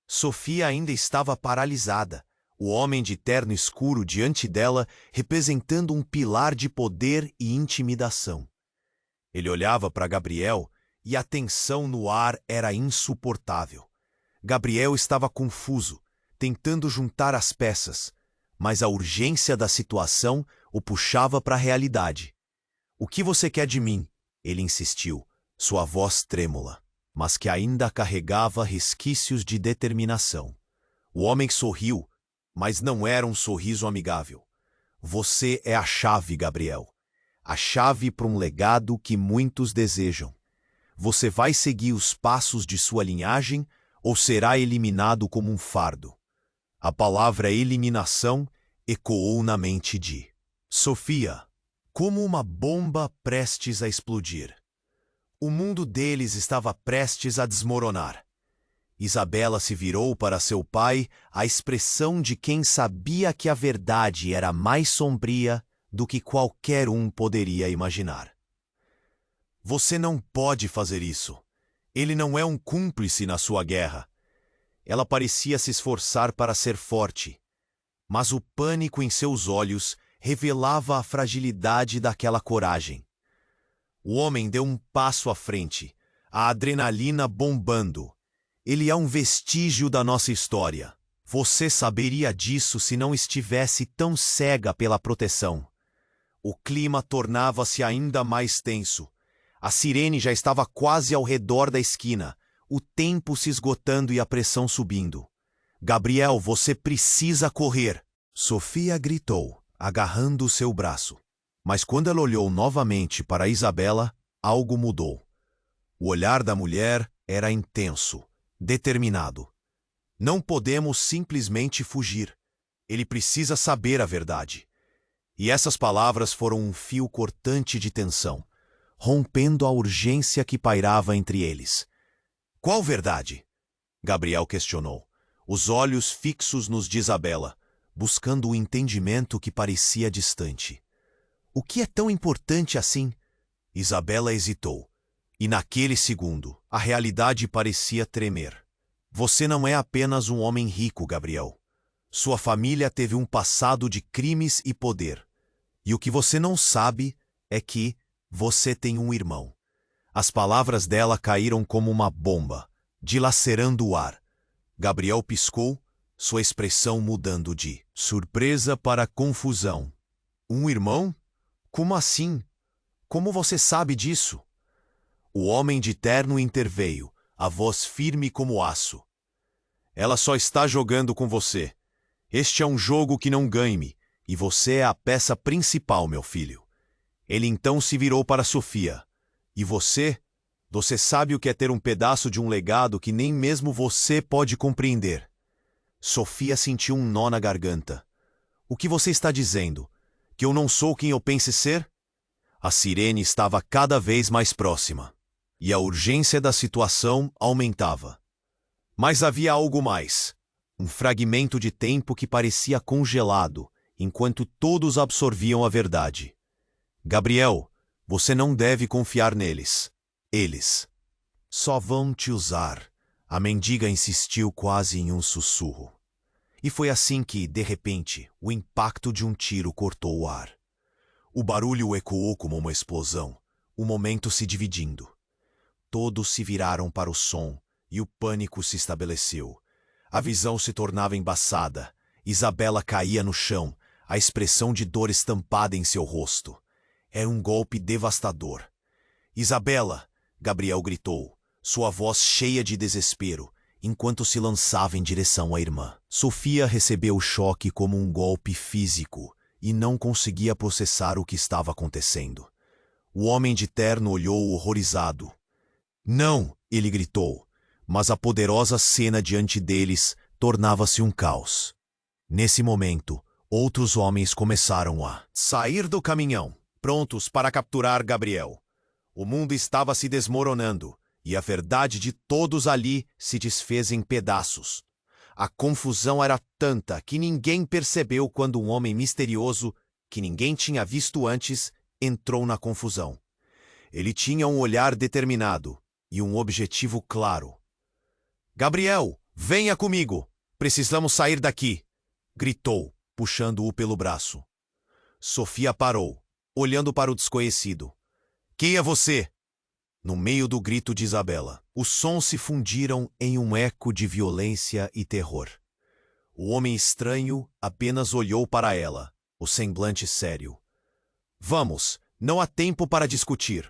Sofia ainda estava paralisada, o homem de terno escuro diante dela representando um pilar de poder e intimidação. Ele olhava para Gabriel e a tensão no ar era insuportável. Gabriel estava confuso, tentando juntar as peças, mas a urgência da situação o puxava para a realidade. "O que você quer de mim?" ele insistiu, sua voz trêmula, mas que ainda carregava resquícios de determinação. O homem sorriu, mas não era um sorriso amigável. "Você é a chave, Gabriel. A chave para um legado que muitos desejam. Você vai seguir os passos de sua linhagem ou será eliminado como um fardo?" A palavra eliminação ecoou na mente de Sofia, como uma bomba prestes a explodir. O mundo deles estava prestes a desmoronar. Isabela se virou para seu pai, a expressão de quem sabia que a verdade era mais sombria do que qualquer um poderia imaginar. "Você não pode fazer isso. Ele não é um cúmplice na sua guerra." Ela parecia se esforçar para ser forte, mas o pânico em seus olhos revelava a fragilidade daquela coragem. O homem deu um passo à frente, a adrenalina bombando. "Ele é um vestígio da nossa história. Você saberia disso se não estivesse tão cega pela proteção." O clima tornava-se ainda mais tenso. A sirene já estava quase ao redor da esquina, o tempo se esgotando e a pressão subindo. "Gabriel, você precisa correr!" Sofia gritou, agarrando seu braço. Mas quando ela olhou novamente para Isabela, algo mudou. O olhar da mulher era intenso, determinado. "Não podemos simplesmente fugir. Ele precisa saber a verdade." E essas palavras foram um fio cortante de tensão, rompendo a urgência que pairava entre eles. "Qual verdade?" Gabriel questionou, os olhos fixos nos de Isabela, buscando o entendimento que parecia distante. "O que é tão importante assim?" Isabela hesitou, e naquele segundo, a realidade parecia tremer. "Você não é apenas um homem rico, Gabriel. Sua família teve um passado de crimes e poder. E o que você não sabe é que você tem um irmão." As palavras dela caíram como uma bomba, dilacerando o ar. Gabriel piscou, sua expressão mudando de surpresa para confusão. "Um irmão? Como assim? Como você sabe disso?" O homem de terno interveio, a voz firme como aço. "Ela só está jogando com você. Este é um jogo que não ganhe, e você é a peça principal, meu filho." Ele então se virou para Sofia. "E você? Você sabe o que é ter um pedaço de um legado que nem mesmo você pode compreender." Sofia sentiu um nó na garganta. "O que você está dizendo? Que eu não sou quem eu pense ser?" A sirene estava cada vez mais próxima, e a urgência da situação aumentava. Mas havia algo mais. Um fragmento de tempo que parecia congelado, enquanto todos absorviam a verdade. "Gabriel, você não deve confiar neles. Eles só vão te usar." A mendiga insistiu quase em um sussurro. E foi assim que, de repente, o impacto de um tiro cortou o ar. O barulho ecoou como uma explosão, o momento se dividindo. Todos se viraram para o som, e o pânico se estabeleceu. A visão se tornava embaçada. Isabela caía no chão, a expressão de dor estampada em seu rosto. Era um golpe devastador. "Isabela!" Gabriel gritou, sua voz cheia de desespero, enquanto se lançava em direção à irmã. Sofia recebeu o choque como um golpe físico e não conseguia processar o que estava acontecendo. O homem de terno olhou horrorizado. "Não!" ele gritou, mas a poderosa cena diante deles tornava-se um caos. Nesse momento, outros homens começaram a sair do caminhão, prontos para capturar Gabriel. O mundo estava se desmoronando, e a verdade de todos ali se desfez em pedaços. A confusão era tanta que ninguém percebeu quando um homem misterioso, que ninguém tinha visto antes, entrou na confusão. Ele tinha um olhar determinado e um objetivo claro. "Gabriel, venha comigo! Precisamos sair daqui!" gritou, puxando-o pelo braço. Sofia parou, olhando para o desconhecido. "Quem é você?" No meio do grito de Isabela, os sons se fundiram em um eco de violência e terror. O homem estranho apenas olhou para ela, o semblante sério. Vamos, não há tempo para discutir.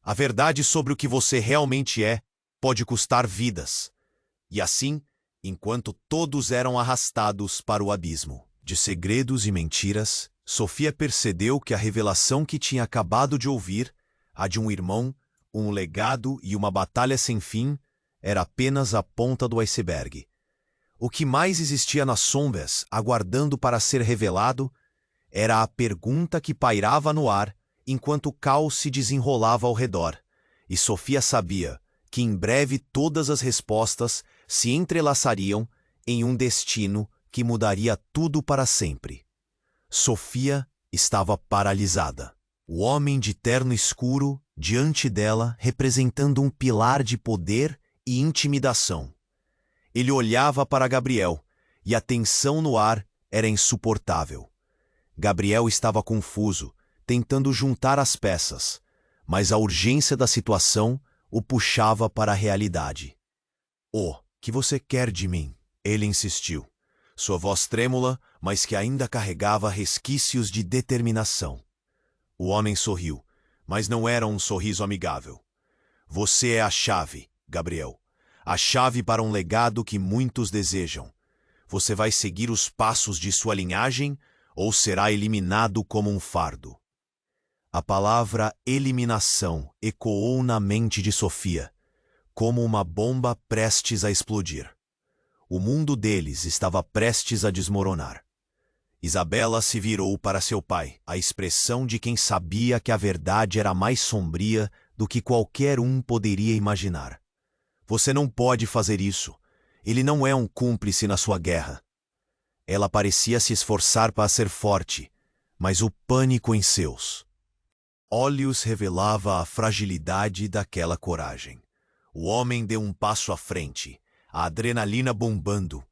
A verdade sobre o que você realmente é pode custar vidas. E assim, enquanto todos eram arrastados para o abismo de segredos e mentiras, Sofia percebeu que a revelação que tinha acabado de ouvir, a de um irmão, um legado e uma batalha sem fim, era apenas a ponta do iceberg. O que mais existia nas sombras, aguardando para ser revelado, era a pergunta que pairava no ar enquanto o caos se desenrolava ao redor. E Sofia sabia que em breve todas as respostas se entrelaçariam em um destino que mudaria tudo para sempre. Sofia estava paralisada. O homem de terno escuro diante dela representando um pilar de poder e intimidação. Ele olhava para Gabriel, e a tensão no ar era insuportável. Gabriel estava confuso, tentando juntar as peças, mas a urgência da situação o puxava para a realidade. "O que você quer de mim?" Ele insistiu, sua voz trêmula, mas que ainda carregava resquícios de determinação. O homem sorriu, mas não era um sorriso amigável. "Você é a chave, Gabriel. A chave para um legado que muitos desejam. Você vai seguir os passos de sua linhagem ou será eliminado como um fardo?" A palavra eliminação ecoou na mente de Sofia, como uma bomba prestes a explodir. O mundo deles estava prestes a desmoronar. Isabela se virou para seu pai, a expressão de quem sabia que a verdade era mais sombria do que qualquer um poderia imaginar. "Você não pode fazer isso. Ele não é um cúmplice na sua guerra." Ela parecia se esforçar para ser forte, mas o pânico em seus olhos revelava a fragilidade daquela coragem. O homem deu um passo à frente, a adrenalina bombando.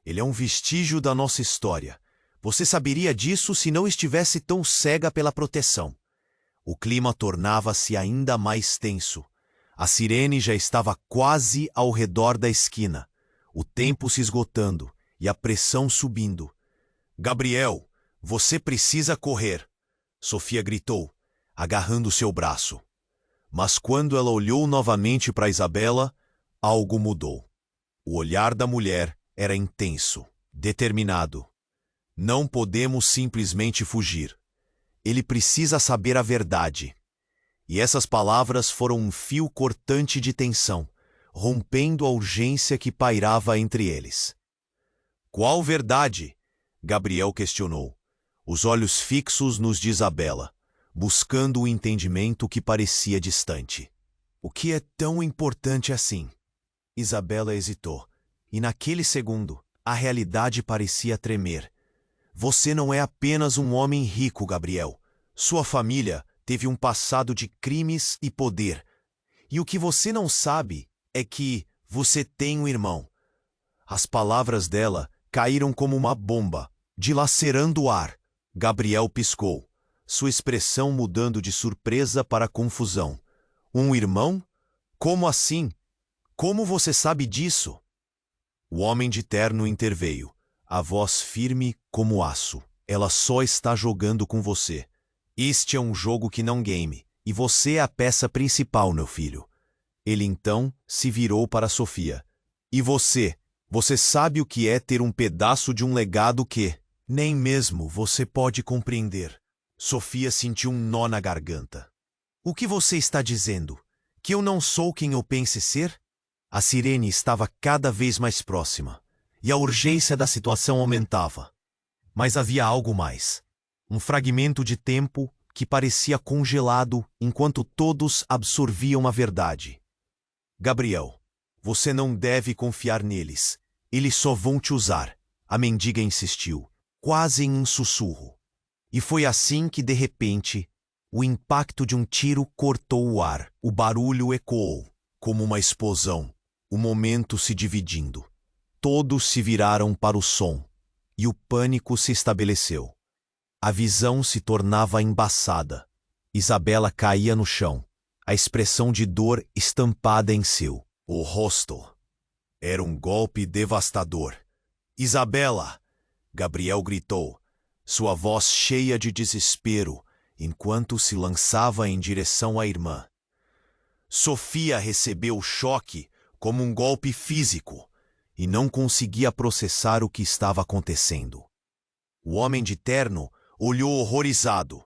"Ele é um vestígio da nossa história. Você saberia disso se não estivesse tão cega pela proteção." O clima tornava-se ainda mais tenso. A sirene já estava quase ao redor da esquina, o tempo se esgotando e a pressão subindo. "Gabriel, você precisa correr!" Sofia gritou, agarrando seu braço. Mas quando ela olhou novamente para Isabela, algo mudou. O olhar da mulher era intenso, determinado. "Não podemos simplesmente fugir. Ele precisa saber a verdade." E essas palavras foram um fio cortante de tensão, rompendo a urgência que pairava entre eles. "Qual verdade?" Gabriel questionou, os olhos fixos nos de Isabela, buscando o entendimento que parecia distante. "O que é tão importante assim?" Isabela hesitou, e naquele segundo, a realidade parecia tremer. "Você não é apenas um homem rico, Gabriel. Sua família teve um passado de crimes e poder. E o que você não sabe é que você tem um irmão." As palavras dela caíram como uma bomba, dilacerando o ar. Gabriel piscou, sua expressão mudando de surpresa para confusão. "Um irmão? Como assim? Como você sabe disso?" O homem de terno interveio, a voz firme como aço. "Ela só está jogando com você. Este é um jogo que não game, e você é a peça principal, meu filho." Ele então se virou para Sofia. "E você? Você sabe o que é ter um pedaço de um legado que nem mesmo você pode compreender." Sofia sentiu um nó na garganta. "O que você está dizendo? Que eu não sou quem eu pense ser?" A sirene estava cada vez mais próxima, e a urgência da situação aumentava. Mas havia algo mais. Um fragmento de tempo que parecia congelado enquanto todos absorviam a verdade. "Gabriel, você não deve confiar neles. Eles só vão te usar." A mendiga insistiu, quase em um sussurro. E foi assim que, de repente, o impacto de um tiro cortou o ar. O barulho ecoou, como uma explosão, o momento se dividindo. Todos se viraram para o som, e o pânico se estabeleceu. A visão se tornava embaçada. Isabela caía no chão, a expressão de dor estampada em seu o rosto. Era um golpe devastador. Isabela! Gabriel gritou, sua voz cheia de desespero, enquanto se lançava em direção à irmã. Sofia recebeu o choque como um golpe físico e não conseguia processar o que estava acontecendo. O homem de terno olhou horrorizado.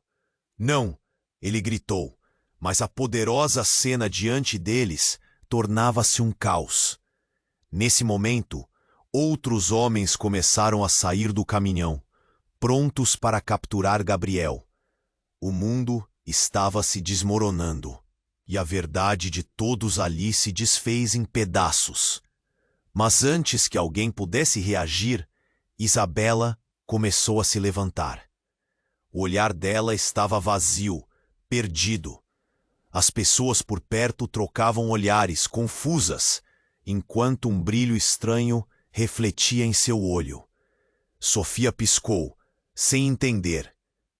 Não, ele gritou, mas a poderosa cena diante deles tornava-se um caos. Nesse momento, outros homens começaram a sair do caminhão, prontos para capturar Gabriel. O mundo estava se desmoronando, e a verdade de todos ali se desfez em pedaços. Mas antes que alguém pudesse reagir, Isabela começou a se levantar. O olhar dela estava vazio, perdido. As pessoas por perto trocavam olhares, confusas, enquanto um brilho estranho refletia em seu olho. Sofia piscou, sem entender.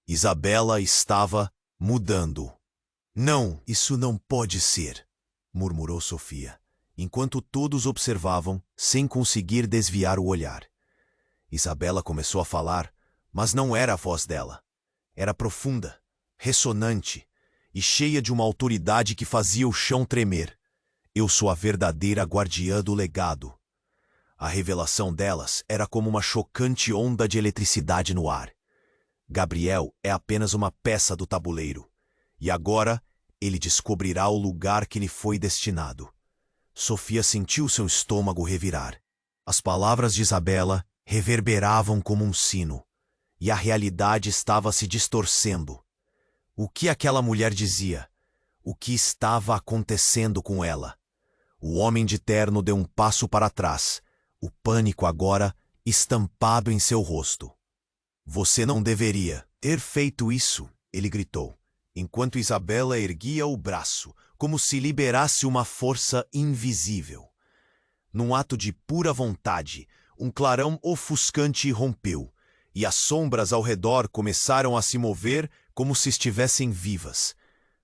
Isabela estava mudando. Não, isso não pode ser, murmurou Sofia, enquanto todos observavam, sem conseguir desviar o olhar. Isabela começou a falar, mas não era a voz dela. Era profunda, ressonante e cheia de uma autoridade que fazia o chão tremer. Eu sou a verdadeira guardiã do legado. A revelação delas era como uma chocante onda de eletricidade no ar. Gabriel é apenas uma peça do tabuleiro, e agora ele descobrirá o lugar que lhe foi destinado. Sofia sentiu seu estômago revirar. As palavras de Isabela reverberavam como um sino, e a realidade estava se distorcendo. O que aquela mulher dizia? O que estava acontecendo com ela? O homem de terno deu um passo para trás, o pânico agora estampado em seu rosto. Você não deveria ter feito isso, ele gritou, enquanto Isabela erguia o braço, como se liberasse uma força invisível. Num ato de pura vontade, um clarão ofuscante rompeu, e as sombras ao redor começaram a se mover como se estivessem vivas.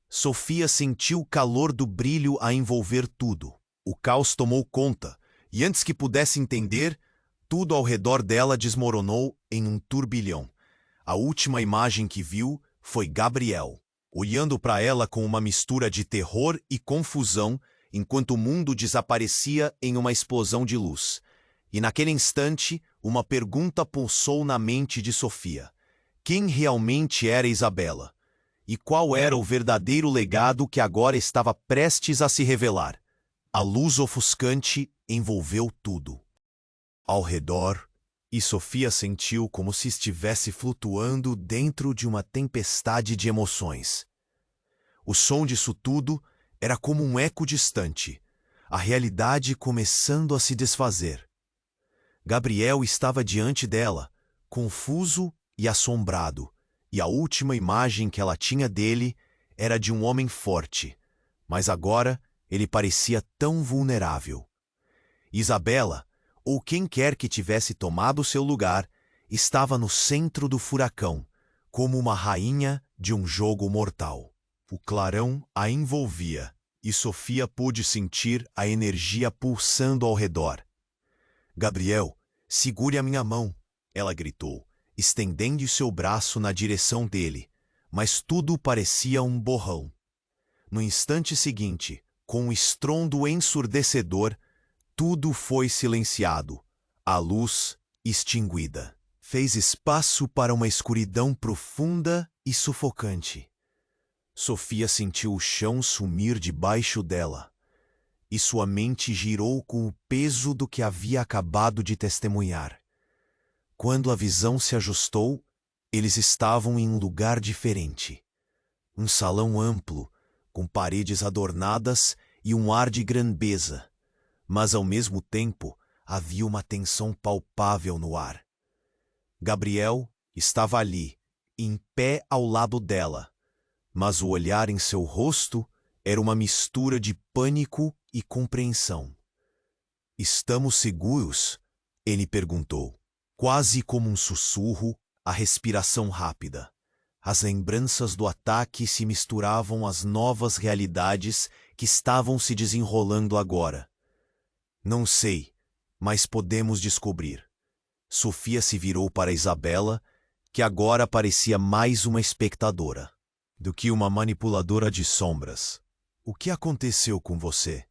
Sofia sentiu o calor do brilho a envolver tudo. O caos tomou conta, e antes que pudesse entender, tudo ao redor dela desmoronou em um turbilhão. A última imagem que viu foi Gabriel, olhando para ela com uma mistura de terror e confusão, enquanto o mundo desaparecia em uma explosão de luz. E naquele instante, uma pergunta pulsou na mente de Sofia. Quem realmente era Isabela? E qual era o verdadeiro legado que agora estava prestes a se revelar? A luz ofuscante envolveu tudo. Ao redor, e Sofia sentiu como se estivesse flutuando dentro de uma tempestade de emoções. O som disso tudo era como um eco distante, a realidade começando a se desfazer. Gabriel estava diante dela, confuso e assombrado, e a última imagem que ela tinha dele era de um homem forte, mas agora ele parecia tão vulnerável. Isabela, ou quem quer que tivesse tomado seu lugar, estava no centro do furacão, como uma rainha de um jogo mortal. O clarão a envolvia, e Sofia pôde sentir a energia pulsando ao redor. Gabriel, segure a minha mão, ela gritou, estendendo seu braço na direção dele, mas tudo parecia um borrão. No instante seguinte, com um estrondo ensurdecedor, tudo foi silenciado, a luz extinguida. Fez espaço para uma escuridão profunda e sufocante. Sofia sentiu o chão sumir debaixo dela, e sua mente girou com o peso do que havia acabado de testemunhar. Quando a visão se ajustou, eles estavam em um lugar diferente. Um salão amplo, com paredes adornadas e um ar de grandeza, mas ao mesmo tempo havia uma tensão palpável no ar. Gabriel estava ali, em pé ao lado dela, mas o olhar em seu rosto era uma mistura de pânico e compreensão. "Estamos seguros?" ele perguntou, quase como um sussurro, a respiração rápida. As lembranças do ataque se misturavam às novas realidades que estavam se desenrolando agora. "Não sei, mas podemos descobrir." Sofia se virou para Isabela, que agora parecia mais uma espectadora do que uma manipuladora de sombras. O que aconteceu com você?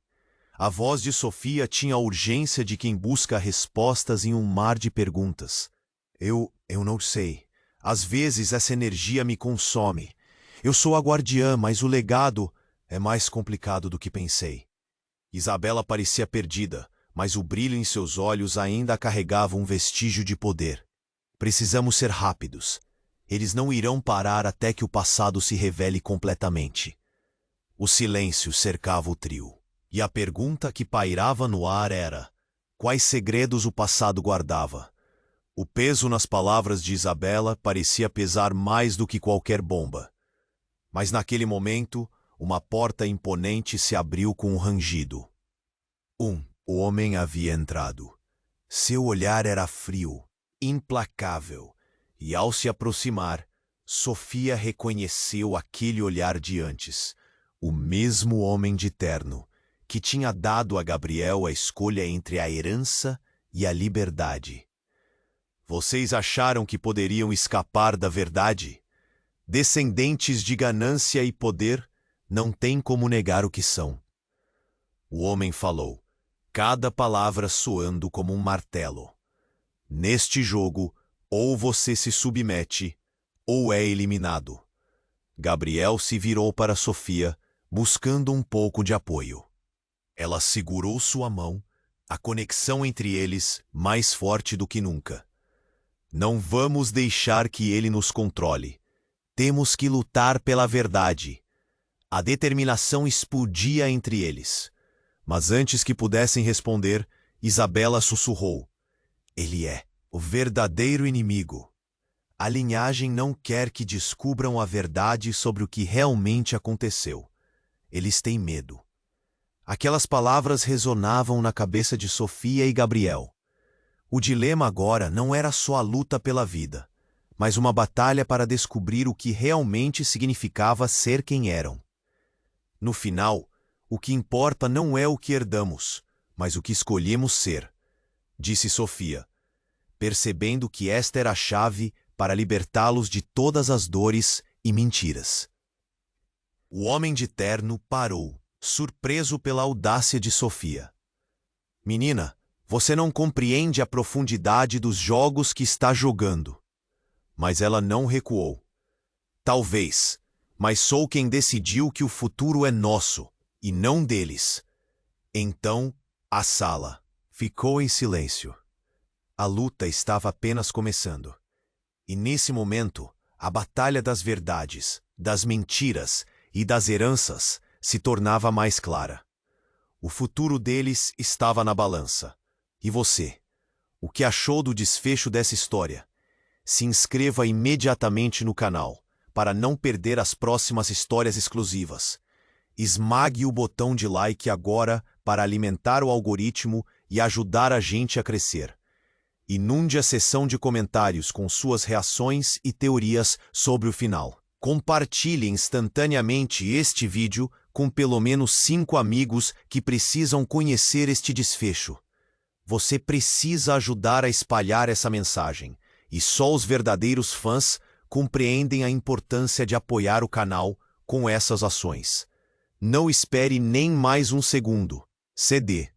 A voz de Sofia tinha a urgência de quem busca respostas em um mar de perguntas. Eu não sei. Às vezes essa energia me consome. Eu sou a guardiã, mas o legado é mais complicado do que pensei. Isabela parecia perdida, mas o brilho em seus olhos ainda carregava um vestígio de poder. Precisamos ser rápidos. Eles não irão parar até que o passado se revele completamente. O silêncio cercava o trio, e a pergunta que pairava no ar era: quais segredos o passado guardava? O peso nas palavras de Isabela parecia pesar mais do que qualquer bomba. Mas naquele momento, uma porta imponente se abriu com um rangido. O homem havia entrado. Seu olhar era frio, implacável, e ao se aproximar, Sofia reconheceu aquele olhar de antes, o mesmo homem de terno, que tinha dado a Gabriel a escolha entre a herança e a liberdade. Vocês acharam que poderiam escapar da verdade? Descendentes de ganância e poder não têm como negar o que são. O homem falou, cada palavra soando como um martelo. Neste jogo, ou você se submete, ou é eliminado. Gabriel se virou para Sofia, buscando um pouco de apoio. Ela segurou sua mão, a conexão entre eles mais forte do que nunca. Não vamos deixar que ele nos controle. Temos que lutar pela verdade. A determinação explodia entre eles. Mas antes que pudessem responder, Isabela sussurrou. Ele é o verdadeiro inimigo. A linhagem não quer que descubram a verdade sobre o que realmente aconteceu. Eles têm medo. Aquelas palavras ressonavam na cabeça de Sofia e Gabriel. O dilema agora não era só a luta pela vida, mas uma batalha para descobrir o que realmente significava ser quem eram. No final, o que importa não é o que herdamos, mas o que escolhemos ser, disse Sofia, percebendo que esta era a chave para libertá-los de todas as dores e mentiras. O homem de terno parou, surpreso pela audácia de Sofia. Menina, você não compreende a profundidade dos jogos que está jogando. Mas ela não recuou. Talvez, mas sou quem decidiu que o futuro é nosso, e não deles. Então, a sala ficou em silêncio. A luta estava apenas começando. E nesse momento, a batalha das verdades, das mentiras e das heranças se tornava mais clara. O futuro deles estava na balança. E você? O que achou do desfecho dessa história? Se inscreva imediatamente no canal, para não perder as próximas histórias exclusivas. Esmague o botão de like agora para alimentar o algoritmo e ajudar a gente a crescer. Inunde a seção de comentários com suas reações e teorias sobre o final. Compartilhe instantaneamente este vídeo com pelo menos 5 amigos que precisam conhecer este desfecho. Você precisa ajudar a espalhar essa mensagem, e só os verdadeiros fãs compreendem a importância de apoiar o canal com essas ações. Não espere nem mais um segundo. CD.